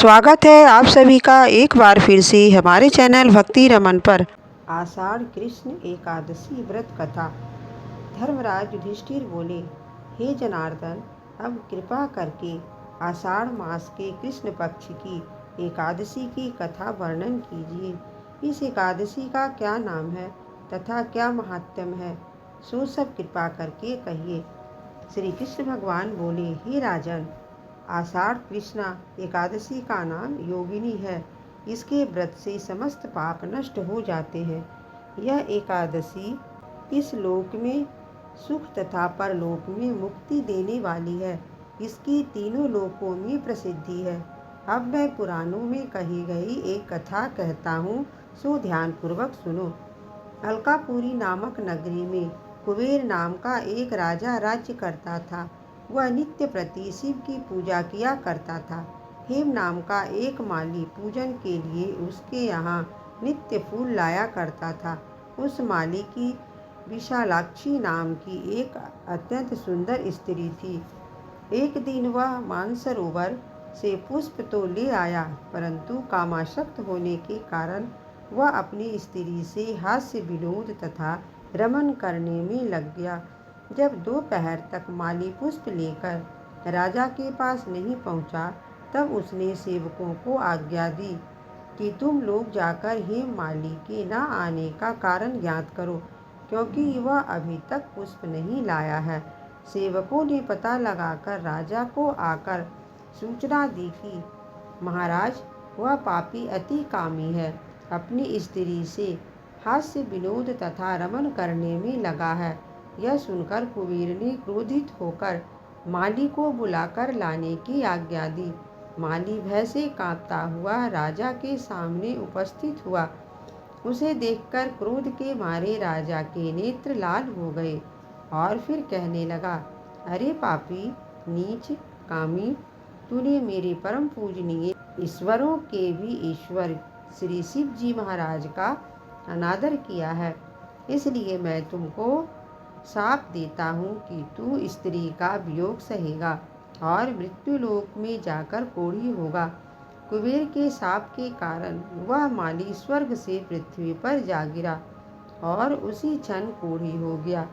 स्वागत है आप सभी का एक बार फिर से हमारे चैनल भक्ति रमन पर। आषाढ़ कृष्ण एकादशी व्रत कथा। धर्मराज युधिष्ठिर बोले, हे जनार्दन, अब कृपा करके आषाढ़ मास के कृष्ण पक्ष की एकादशी की कथा वर्णन कीजिए। इस एकादशी का क्या नाम है तथा क्या महात्म्य है, सो सब कृपा करके कहिए। श्री कृष्ण भगवान बोले, हे राजन, आषाढ़ कृष्णा एकादशी का नाम योगिनी है। इसके व्रत से समस्त पाप नष्ट हो जाते हैं। यह एकादशी इस लोक में सुख तथा परलोक में मुक्ति देने वाली है। इसकी तीनों लोकों में प्रसिद्धि है। अब मैं पुराणों में कही गई एक कथा कहता हूँ, सो ध्यान पूर्वक सुनो। अलकापुरी नामक नगरी में कुबेर नाम का एक राजा राज्य करता था। वह नित्य प्रति शिव की पूजा किया करता था। हेम नाम का एक माली पूजन के लिए उसके यहाँ नित्य फूल लाया करता था। उस माली की विशालाक्षी नाम की एक अत्यंत सुंदर स्त्री थी। एक दिन वह मानसरोवर से पुष्प तो ले आया, परंतु कामासक्त होने के कारण वह अपनी स्त्री से हास्य विनोद तथा रमन करने में लग गया। जब दोपहर तक माली पुष्प लेकर राजा के पास नहीं पहुंचा, तब उसने सेवकों को आज्ञा दी कि तुम लोग जाकर हेम माली के न आने का कारण ज्ञात करो, क्योंकि वह अभी तक पुष्प नहीं लाया है। सेवकों ने पता लगाकर राजा को आकर सूचना दी कि महाराज, वह पापी अति कामी है, अपनी स्त्री से हास्य विनोद तथा रमन करने में लगा है। यह सुनकर कुबेर ने क्रोधित होकर माली को बुलाकर लाने की आज्ञा दी। माली भय से कांपता हुआ राजा के सामने उपस्थित हुआ। उसे देखकर क्रोध के मारे राजा के नेत्र लाल हो गए और फिर कहने लगा, अरे पापी, नीच, कामी, तूने मेरे परम पूजनीय ईश्वरों के भी ईश्वर श्री शिव जी महाराज का अनादर किया है। इसलिए मैं तुमको शाप देता हूँ कि तू स्त्री का वियोग सहेगा और मृत्युलोक में जाकर कोढ़ी होगा। कुबेर के शाप के कारण वह माली स्वर्ग से पृथ्वी पर जा गिरा और उसी क्षण कोढ़ी हो गया।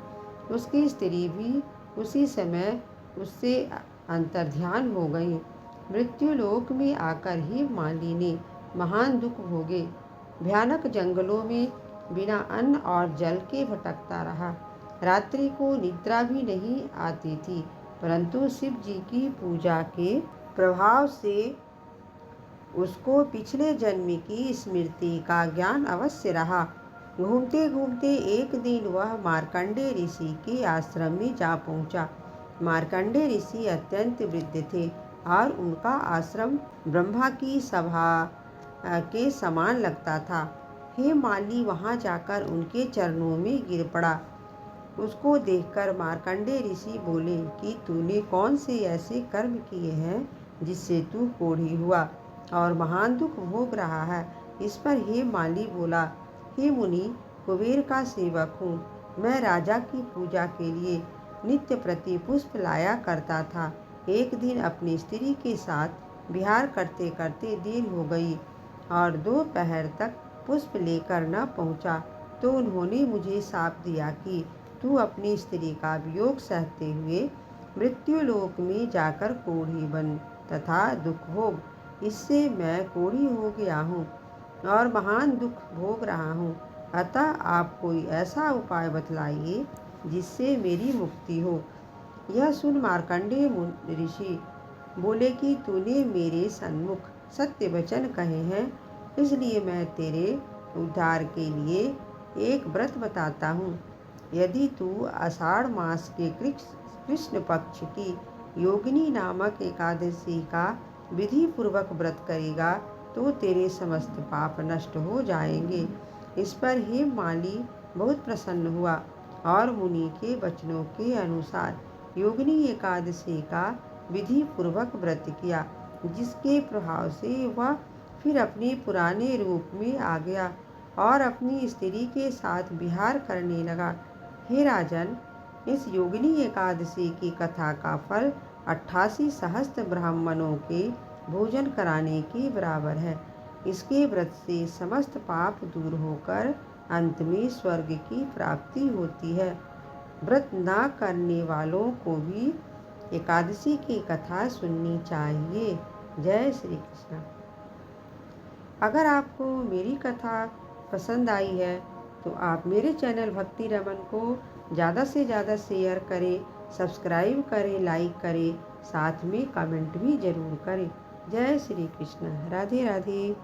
उसकी स्त्री भी उसी समय उससे अंतर्ध्यान हो गई। मृत्युलोक में आकर ही माली ने महान दुख भोगे। भयानक जंगलों में बिना अन्न और जल के भटकता रहा। रात्रि को निद्रा भी नहीं आती थी, परंतु शिव जी की पूजा के प्रभाव से उसको पिछले जन्म की स्मृति का ज्ञान अवश्य रहा। घूमते घूमते एक दिन वह मार्कंडेय ऋषि के आश्रम में जा पहुंचा। मार्कंडेय ऋषि अत्यंत वृद्ध थे और उनका आश्रम ब्रह्मा की सभा के समान लगता था। हे माली वहां जाकर उनके चरणों में गिर पड़ा। उसको देखकर मार्कंडेय ऋषि बोले कि तूने कौन से ऐसे कर्म किए हैं जिससे तू कोढ़ी हुआ और महान दुख भोग रहा है। इस पर हे माली बोला, हे मुनि, कुबेर का सेवक हूँ। मैं राजा की पूजा के लिए नित्य प्रति पुष्प लाया करता था। एक दिन अपनी स्त्री के साथ विहार करते करते देर हो गई और दोपहर तक पुष्प लेकर न पहुँचा, तो उन्होंने मुझे शाप दिया कि तू अपनी स्त्री का वियोग सहते हुए मृत्युलोक में जाकर कोढ़ी बन तथा दुख भोग। इससे मैं कोढ़ी हो गया हूँ और महान दुख भोग रहा हूँ। अतः आप कोई ऐसा उपाय बतलाइए जिससे मेरी मुक्ति हो। यह सुन मार्कंडेय ऋषि बोले कि तूने मेरे सन्मुख सत्य वचन कहे हैं, इसलिए मैं तेरे उद्धार के लिए एक व्रत बताता हूँ। यदि तू आषाढ़ मास के कृष्ण पक्ष की योगिनी नामक एकादशी का विधि पूर्वक व्रत करेगा, तो तेरे समस्त पाप नष्ट हो जाएंगे। इस पर हे माली बहुत प्रसन्न हुआ और मुनि के वचनों के अनुसार योगिनी एकादशी का विधि पूर्वक व्रत किया, जिसके प्रभाव से वह फिर अपने पुराने रूप में आ गया और अपनी स्त्री के साथ विहार करने लगा। हे राजन, इस योगिनी एकादशी की कथा का फल 88 सहस्त्र ब्राह्मणों के भोजन कराने के बराबर है। इसके व्रत से समस्त पाप दूर होकर अंत में स्वर्ग की प्राप्ति होती है। व्रत ना करने वालों को भी एकादशी की कथा सुननी चाहिए। जय श्री कृष्ण। अगर आपको मेरी कथा पसंद आई है तो आप मेरे चैनल भक्ति रमन को ज़्यादा से ज़्यादा शेयर करें, सब्सक्राइब करें, लाइक करें, साथ में कमेंट भी ज़रूर करें। जय श्री कृष्ण। राधे राधे।